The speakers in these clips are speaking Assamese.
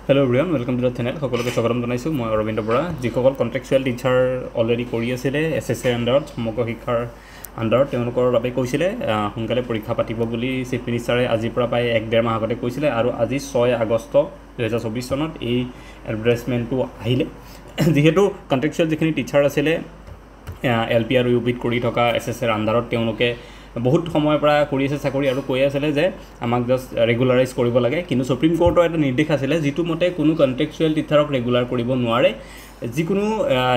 Hello everyone, welcome to the channel. সকলোকে স্বাগতম জনাইছো মই অৰবিন্দ বৰা যিসকল কন্ট্ৰাকচুৱেল টিচাৰ অলৰেডি কৰি আছিল এছএছএ আন্ডাৰত সমগ্ৰ শিক্ষাৰ আন্ডাৰত তেওঁলোকৰ বাবে কৈছিলে সোনকালে পৰীক্ষা পাতিব বুলি চিফ মিনিষ্টাৰে আজিৰ পৰা প্ৰায় 1.5 মাহ আগতে কৈছিলে আৰু আজি 6 আগষ্ট 2024 চনত এই এডভাৰটাইজমেণ্টটো আহিলে যেহেতু কন্ট্ৰাকচুৱেল যিখিনি টিচাৰ আছিল এলপি আৰু ইউপিত কৰি থকা এছএছএৰ আন্ডাৰত তেওঁলোকে বহুত সময়ৰ পৰা কৰি আছে চাকৰি আৰু কৈ আছিল যে আমাক জাস্ট ৰেগুলাৰাইজ কৰিব লাগে কিন্তু সুপ্ৰিম কোৰ্টৰ এটা নিৰ্দেশ আছিল যেটো মতে কোনো কন্ট্ৰাকচুৱেল টিচাৰক ৰেগুলাৰ কৰিব নোৱাৰে যিকোনো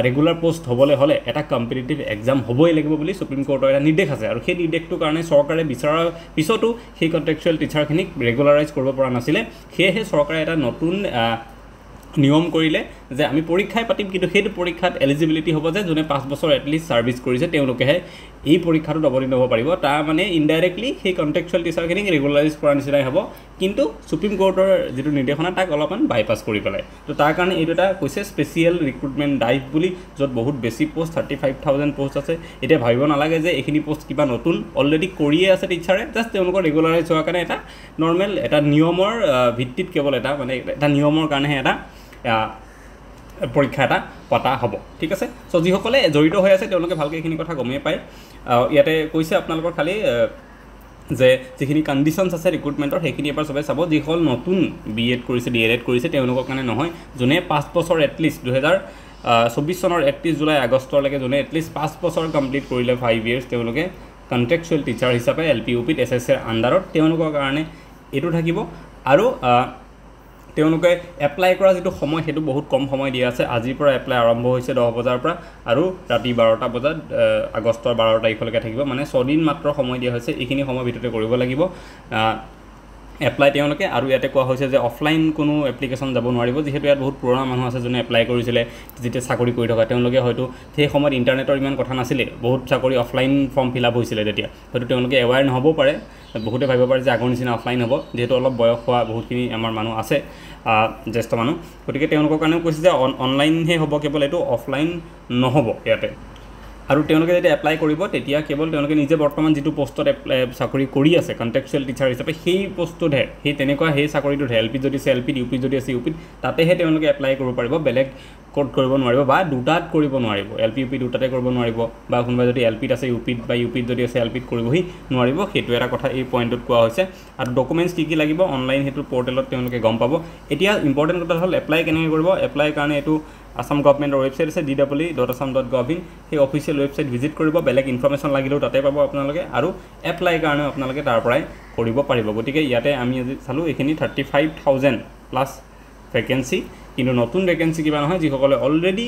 ৰেগুলাৰ পোষ্ট হ'বলৈ হলে এটা কম্পিটিটিভ এক্সাম হ'বই লাগিব বুলি সুপ্ৰিম কোৰ্টৰ এটা নিৰ্দেশ আছে আৰু সেই নিৰ্দেশটোৰ কাৰণে চৰকাৰে বিচাৰৰ পিছতো সেই কন্ট্ৰাকচুৱেল টিচাৰখিনিক ৰেগুলাৰাইজ কৰিব পৰা নাছিলে সেয়েহে চৰকাৰে এটা নতুন নিয়ম কৰিলে যে আমি পৰীক্ষাই পাতিম কিন্তু সেইটো পৰীক্ষাত এলিজিবিলিটি হ'ব যে যোনে 5 বছৰ এটলিষ্ট সাৰ্ভিস কৰিছে তেওঁলোকেহে এই পৰীক্ষাটো অৱতীৰ্ণ হ'ব পাৰিব তাৰ মানে ইনডাইৰেক্টলি সেই কন্ট্ৰাকচুৱেল টিচাৰখিনিক ৰেগুলাৰাইজ কৰা নিচিনাই হ'ব কিন্তু সুপ্ৰিম কোৰ্টৰ যেটো নিৰ্দেশনা তাক অলপমান বাইপাছ কৰি পেলাই তো তাৰ কাৰণে এইটো এটা কৈছে স্পেচিয়েল ৰিক্ৰুটমেণ্ট ড্ৰাইভ বুলি য'ত বহুত বেছি পোষ্ট 35000 পোষ্ট আছে এতিয়া ভাবিব নালাগে যে এইখিনি পোষ্ট কিবা নতুন অলৰেডি কৰিয়ে আছে টিচাৰে জাস্ট তেওঁলোকৰ ৰেগুলাৰাইজ হোৱাৰ কাৰণে এটা নৰ্মেল এটা নিয়মৰ ভিত্তিত কেৱল এটা মানে এটা নিয়মৰ কাৰণে এটা পৰীক্ষা এটা পতা হ'ব ঠিক আছে সো যিসকলে জড়িত হৈ আছে তেওঁলোকে ভালকৈ এইখিনি কথা গমেই পায় ইয়াতে কৈছে আপোনালোকৰ খালি যে যিখিনি কন্ডিশনছ আছে ৰিক্ৰুটমেণ্টৰ সেইখিনি এবাৰ সবে চাব যিসকল নতুন বিএড কৰিছে ডিএলএড কৰিছে তেওঁলোকৰ কাৰণে নহয় যোনে 5 বছৰ এটলিষ্ট 2024 চনৰ 31 জুলাই আগষ্টলৈকে যোনে এটলিষ্ট 5 বছৰ কমপ্লিট কৰিলে 5 ইয়াৰ্ছ তেওঁলোকে কন্ট্ৰাকচুৱেল টিচাৰ হিচাপে এলপি ইউপিত এছএছএৰ আন্ডাৰত তেওঁলোকৰ কাৰণে এটো থাকিব আৰু তেওঁলোকে এপ্লাই কৰা যেটো সময় হেতু বহুত কম সময় দিয়া আছে আজিৰ পৰা এপ্লাই আৰম্ভ হৈছে 10 বজাৰ পৰা আৰু ৰাতি 12টা বজাত আগষ্টৰ 12 তাৰিখলৈকে থাকিব মানে 6 দিন মাত্ৰ সময় দিয়া হৈছে এইখিনি সময় ভিতৰতে কৰিব লাগিব এপ্লাই তেওঁলোকে আৰু ইয়াতে কোৱা হৈছে যে অফলাইন কোনো এপ্লিকেশন যাব নোৱাৰিব যেহেতু ইয়াত বহুত পুৰণা মানুহ আছে যোনে এপ্লাই কৰিছিলে যেতে চাকৰি কৰি থকা তেওঁলোকে হয়তো সেই সময়ত ইন্টাৰনেটৰ ইমান কথা নাছিলে বহুত চাকৰি অফলাইন ফৰ্ম ফিল আপ হৈছিলে তেতিয়া হয়তো তেওঁলোকে এৱেৰ নহব পাৰে বহুতে ভাবিব পাৰে যে আগৰ নিচিনা অফলাইন হ'ব যেহেতু অলপ বয়স হোৱা বহুতখিনি আমাৰ মানুহ আছে জ্যেষ্ঠ মানুহ গতিকে তেওঁলোকৰ কাৰণেও কৈছে যে অনলাইন হে হ'ব কেৱল এটো অফলাইন নহব ইয়াতে আৰু তেওঁলোকে যেতিয়া এপ্লাই কৰিব তেতিয়া কেৱল তেওঁলোকে নিজে বৰ্তমান যেটো পোষ্টত চাকৰি কৰি আছে কন্ট্ৰাকচুৱেল টিচাৰ হিচাপে সেই পোষ্টটোহে সেই তেনেকুৱা সেই চাকৰিটোত এলপি যদি আছে এলপি ইউপি যদি আছে ইউপি তাতেহে তেওঁলোকে এপ্লাই কৰিব পাৰিব বেলেগ কোড কৰিব নোৱাৰিব বা দুটাত কৰিব নোৱাৰিব এলপি ইউপি দুটাতে কৰিব নোৱাৰিব বা কোনোবা যদি এলপিত আছে ইউপিত বা ইউপিত যদি আছে এলপিত কৰিবহি নোৱাৰিব সেইটো এটা কথা এই পইণ্টত কোৱা হৈছে আৰু ডকুমেন্টছ কি লাগিব অনলাইন হেতু পৰ্টেলত তেওঁলোকে গম পাব এতিয়া ইম্পৰ্টেন্ট কথা হ'ল এপ্লাই কেনেকৈ কৰিব এপ্লাই কাৰণে এটো Assam গভৰ্ণমেণ্টৰ ৱেবছাইট আছে dw.assam.gov.in সেই অফিচিয়েল ৱেবছাইট ভিজিট কৰিব বেলেগ ইনফৰমেশন লাগিলেও তাতে পাব আপোনালোকে আৰু এপ্লাই কাৰণে আপোনালোকে তাৰ পৰাই কৰিব পাৰিব গতিকে ইয়াতে আমি আজি চালো এখিনি 35000 প্লাস ভ্যাকেন্সি কিন্তু নতুন ভ্যাকেন্সি কিবা নহয় যিসকলে অলৰেডি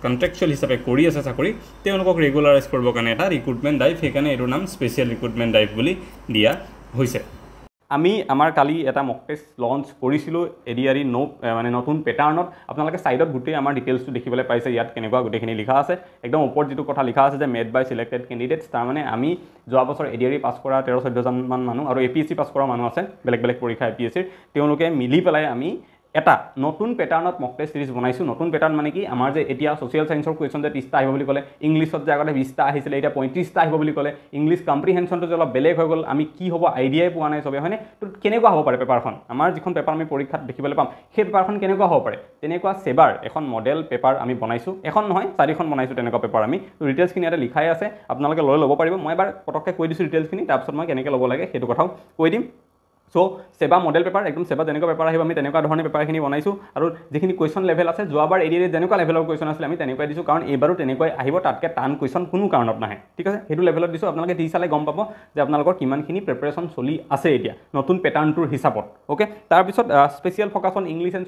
কন্ট্ৰাকচুৱেল হিচাপে কৰি আছে চাকৰি তেওঁলোকক ৰেগুলাৰাইজ কৰিবৰ কাৰণে এটা ৰিক্ৰুটমেণ্ট ড্ৰাইভ সেইকাৰণে এৰ নাম স্পেচিয়েল ৰিক্ৰুটমেণ্ট ড্ৰাইভ বুলি দিয়া হৈছে আমি আমাৰ কালি এটা মক টেষ্ট লঞ্চ কৰিছিলো এডিআৰই মানে নতুন প্যাটাৰ্ণত আপোনালোকে সাইডত গুটেই আমাৰ ডিটেইলছটো দেখিবলৈ পাইছে ইয়াত কেনেকুৱা গুটেখিনি লিখা আছে একদম ওপৰত যেটো কথা লিখা আছে যে মেড বাই সিলেক্টেড ক্যান্ডিডেটস তাৰ মানে আমি যোৱা বছৰ এডিআৰই পাস কৰা 13-14 জন মানুহ আৰু এপিএসসি পাস কৰা মানুহ আছে বেলেগ বেলেগ পৰীক্ষা এপিএসসিৰ তেওঁলোকে মিলি পেলাই আমি এটা নতুন প্যাটাৰ্ণত মক টেষ্ট সিৰিজ বনাইছো নতুন প্যাটাৰ্ণ মানে কি আমাৰ যে এতিয়া সোশ্যাল সায়েন্সৰ কোৱেশ্চন যে 30টা আহিব বুলি ক'লে ইংলিশত যে আগতে 20টা আহিছিল এটা 35টা আহিব বুলি ক'লে ইংলিশ কম্প্ৰিহেনশনটো যে অলপ বেলেগ হৈ গ'ল আমি কি হ'ব আইডিয়াই পোৱা নাই সবে হয়নে তো কেনেকুৱা হ'ব পাৰে পেপাৰখন আমাৰ যিখন পেপাৰ আমি পৰীক্ষাত দেখিবলৈ পাম সেই পেপাৰখন কেনেকুৱা হ'ব পাৰে তেনেকুৱা সেবাৰ এখন মডেল পেপাৰ আমি বনাইছো এখন নহয় চাৰিখন বনাইছো তেনেকুৱা পেপাৰ আমি তো ডিটেইলছ খিনি এটা লিখাই আছে আপোনালোকে লৈ ল'ব পাৰিব মই এবাৰ পটককে কৈ দিছো ডিটেইলছ খিনি তাৰপিছত মই কেনেকৈ ল'ব লাগে সেইটো কথাও কৈ দিম সো সেবা মডেল পেপাৰ একদম সেবা যেনেকুৱা পেপাৰ আহিব আমি তেনেকুৱা ধৰণে পেপাৰখিনি বনাইছো আৰু যিখিনি কোৱেশ্চন লেভেল আছে যোৱাবাৰ এডিআৰই যেনেকুৱা লেভেলৰ কোৱেশ্চন আছিল আমি তেনেকৈ দিছো কাৰণ এইবাৰো তেনেকৈ আহিব তাতকে টান কোৱেশ্চন কোনো কাৰণত নাহে ঠিক আছে হেতু লেভেলত দিছো আপোনালোকে দি চালে গম পাব যে আপোনালোকৰ কিমানখিনি প্ৰিপাৰেচন চলি আছে এতিয়া নতুন প্যাটাৰ্ণটোৰ হিচাপত ওকে তাৰ পিছত special focus on English and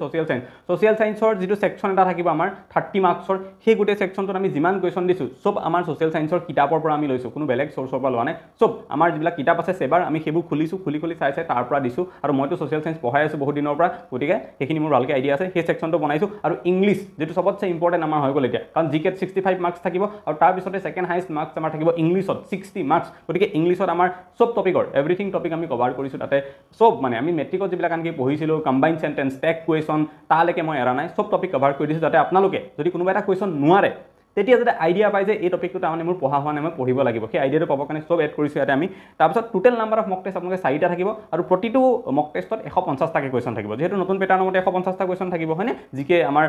social সায়েন্সৰ যেটো সেকশন এটা থাকিব আমাৰ 30 মাৰ্কছৰ সেই গুটে সেকশনটোত আমি যিমান কোৱেশ্চন দিছো সব আমাৰ সোশ্যাল সায়েন্সৰ কিতাপৰ পৰা আমি লৈছো কোনো বেলেগ সোৰ্সৰ পৰা লোৱা নাই সব আমাৰ যিবিলাক কিতাপ আছে সেবাৰ আমি হেবু খুলিছো খুলি চাই তাৰ পৰা দিছো আৰু মইতো সোশ্যাল সায়েন্স পঢ়াই আছো বহুত দিনৰ পৰা গতিকে সেইখিনি মোৰ ভালকৈ আইডিয়া আছে সেই সেকশনটো বনাইছো আৰু ইংলিশ যেটো সবতছে ইম্পৰ্টেন্ট আমাৰ হৈ গ'ল এতিয়া কাৰণ জিকেত 65 মাৰ্কছ থাকিব আৰু তাৰ পিছতে সেকেন্ড হাইয়েস্ট মাৰ্কছ আমাৰ থাকিব ইংলিশত 60 মাৰ্কছ গতিকে ইংলিশত আমাৰ সব টপিকৰ এভৰিথিং টপিক আমি কভাৰ কৰিছো তাতে সব মানে আমি মেট্ৰিকত যিবিলাক আনকি পঢ়িছিলো কম্বাইন্ড সেন্টেন্স টেক কোৱেশ্চন তালৈকে মই এৰা নাই সব টপিক কভাৰ কৰি দিছো যাতে আপোনালোকে যদি কোনোবা এটা কোৱেশ্চন নোৱাৰে তেতিয়া যাতে আইডিয়া পাই যে এই টপিকটো তাৰমানে মোৰ পঢ়া হোৱা নাই, মই পঢ়িব লাগিব, সেই আইডিয়াটো পাবৰ কাৰণে চব এড কৰিছোঁ ইয়াতে আমি। তাৰপিছত total number of mock test আপোনালোকে 4টা থাকিব আৰু প্ৰতিটো মক টেষ্টত 150টাকৈ কুৱেশ্যন থাকিব, যিহেতু নতুন পেটাৰ্ণৰ মতে 150টা কুৱেশ্যন থাকিব হয়নে, জিকে আমাৰ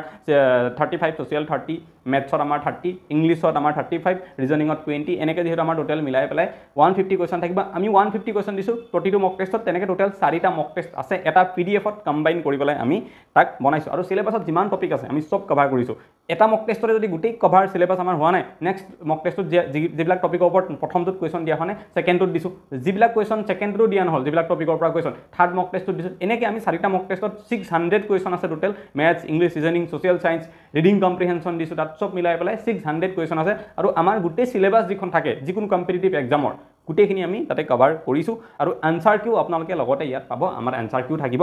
35, ছ'চিয়েল 30, মেথছত আমাৰ 30, ইংলিছত আমাৰ 35, ৰিজনিঙত 20, এনেকৈ যিহেতু আমাৰ টোটেল মিলাই পেলাই 150 কুৱেশ্যন থাকিব। আমি 150 কুৱেশ্যন দিছোঁ প্ৰতিটো মক টেষ্টত, তেনেকৈ টোটেল 4টা মক টেষ্ট আছে, এটা PDF-ত কম্বাইন কৰি পেলাই আমি তাক বনাইছোঁ। আৰু চিলেবাছত যিমান টপিক আছে আমি চব কভাৰ কৰিছোঁ। এটা মক টেষ্টতে যদি গোটেই কভাৰ চিলেবাছ আমাৰ হোৱা নাই, নেক্সট মক টেষ্টত যিবিলাক টপিকৰ ওপৰত প্ৰথমটোত কুৱেশ্যন দিয়া হোৱা নাই ছেকেণ্ডটোত দিছোঁ, যিবিলাক কুৱেশ্যন ছেকেণ্ডটো দিয়া নহ'ল, যিবিলাক টপিকৰ পৰা কুৱেশ্যন থাৰ্ড মক টেষ্টত দিছোঁ। এনেকৈ আমি 4টা মক টেষ্টত 600 কুৱেশ্যন আছে total, maths, English, reasoning, social science, reading comprehension দিছোঁ, তাত চব মিলাই পেলাই 600 কুৱেশ্যন আছে। আৰু আমাৰ গোটেই চিলেবাছ যিখন থাকে যিকোনো কম্পিটিটিভ এক্সামৰ গোটেইখিনি আমি তাতে কভাৰ কৰিছোঁ। আৰু এনচাৰ কিউ আপোনালোকে লগতে ইয়াত পাব, আমাৰ এনচাৰ কিউ থাকিব,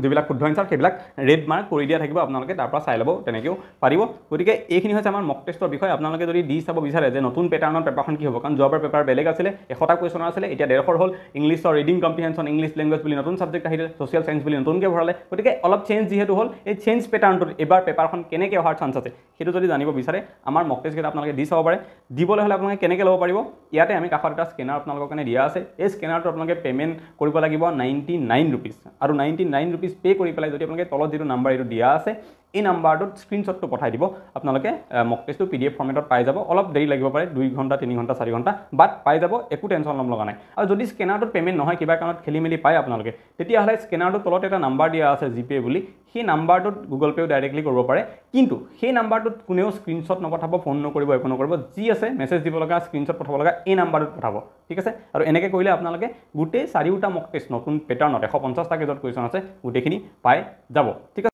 যিবিলাক শুদ্ধ এনচাৰ সেইবিলাক ৰেড মাৰ্ক কৰি দিয়া থাকিব, আপোনালোকে তাৰ পৰা চাই ল'ব, তেনেকৈও পাৰিব। গতিকে এইখিনি হৈছে আমাৰ মক টেষ্টৰ বিষয়। আপোনালোকে যদি দি চাব বিচাৰে যে নতুন পেটাৰ্ণৰ পেপাৰখন কি হ'ব, কাৰণ যোৱাবাৰ পেপাৰ বেলেগ আছিলে, 100টা কুৱেশ্যনৰ আছিলে, এতিয়া 150 হ'ল। ইংলিছৰ ৰিডিং কম্প্ৰিহেনশ্যন, ইংলিছ লেংগুৱেজ বুলি নতুন ছাবজেক্ট আহিলে, ছ'চিয়েল চায়েন্স বুলি নতুনকৈ ভৰালে। গতিকে অলপ চেঞ্জ যিহেতু হ'ল, এই চেঞ্জ পেটাৰ্ণটোত এইবাৰ পেপাৰখন কেনেকৈ অহাৰ চান্স আছে সেইটো যদি জানিব বিচাৰে আমাৰ মক টেষ্টকেইটা আপোনালোকে দি চাব পাৰে। দিবলৈ হ'লে আপোনালোকে কেনেকৈ ল'ব পাৰিব, ইয়াতে আমি কাষত এটা স্কেনাৰ আপোনালোকৰ কাৰণে দিয়া আছে। এই স্কেনাৰটো আপোনালোকে পে'মেণ্ট কৰিব লাগিব 99 ৰুপিজ, আৰু 99 ৰুপিজ পে' কৰি পেলাই যদি আপোনালোকে তলত যিটো নাম্বাৰ এইটো দিয়া আছে এই নাম্বাৰটোত স্ক্ৰীনশ্বটটো পঠাই দিব, আপোনালোকে মক টেষ্টটো PDF ফৰ্মেটত পাই যাব। অলপ দেৰি লাগিব পাৰে, 2 ঘণ্টা, 3 ঘণ্টা, 4 ঘণ্টা, বাট পাই যাব, একো টেনশ্যন ল'ব লগা নাই। আৰু যদি স্কেনাৰটোত পে'মেণ্ট নহয়, কিবা কাৰণত খেলি মেলি পায় আপোনালোকে, তেতিয়াহ'লে স্কেনাৰটোৰ তলত এটা নাম্বাৰ দিয়া আছে জিপে বুলি, সেই নাম্বাৰটোত গুগল পে'ও ডাইৰেক্টলি কৰিব পাৰে। কিন্তু সেই নাম্বাৰটোত কোনেও স্ক্ৰীনশ্বট নপঠাব, ফোন নকৰিব, একো নকৰিব, যি আছে মেছেজ দিব লগা, স্ক্ৰীনশ্বট পঠাব লগা এই নাম্বাৰটোত পঠাব, ঠিক আছে। আৰু এনেকৈ কৰিলে আপোনালোকে গোটেই 4টা মক টেষ্ট নতুন পেটাৰ্ণত 150টা কেজত কুৱেশ্যন আছে গোটেইখিনি পাই যাব, ঠিক আছে।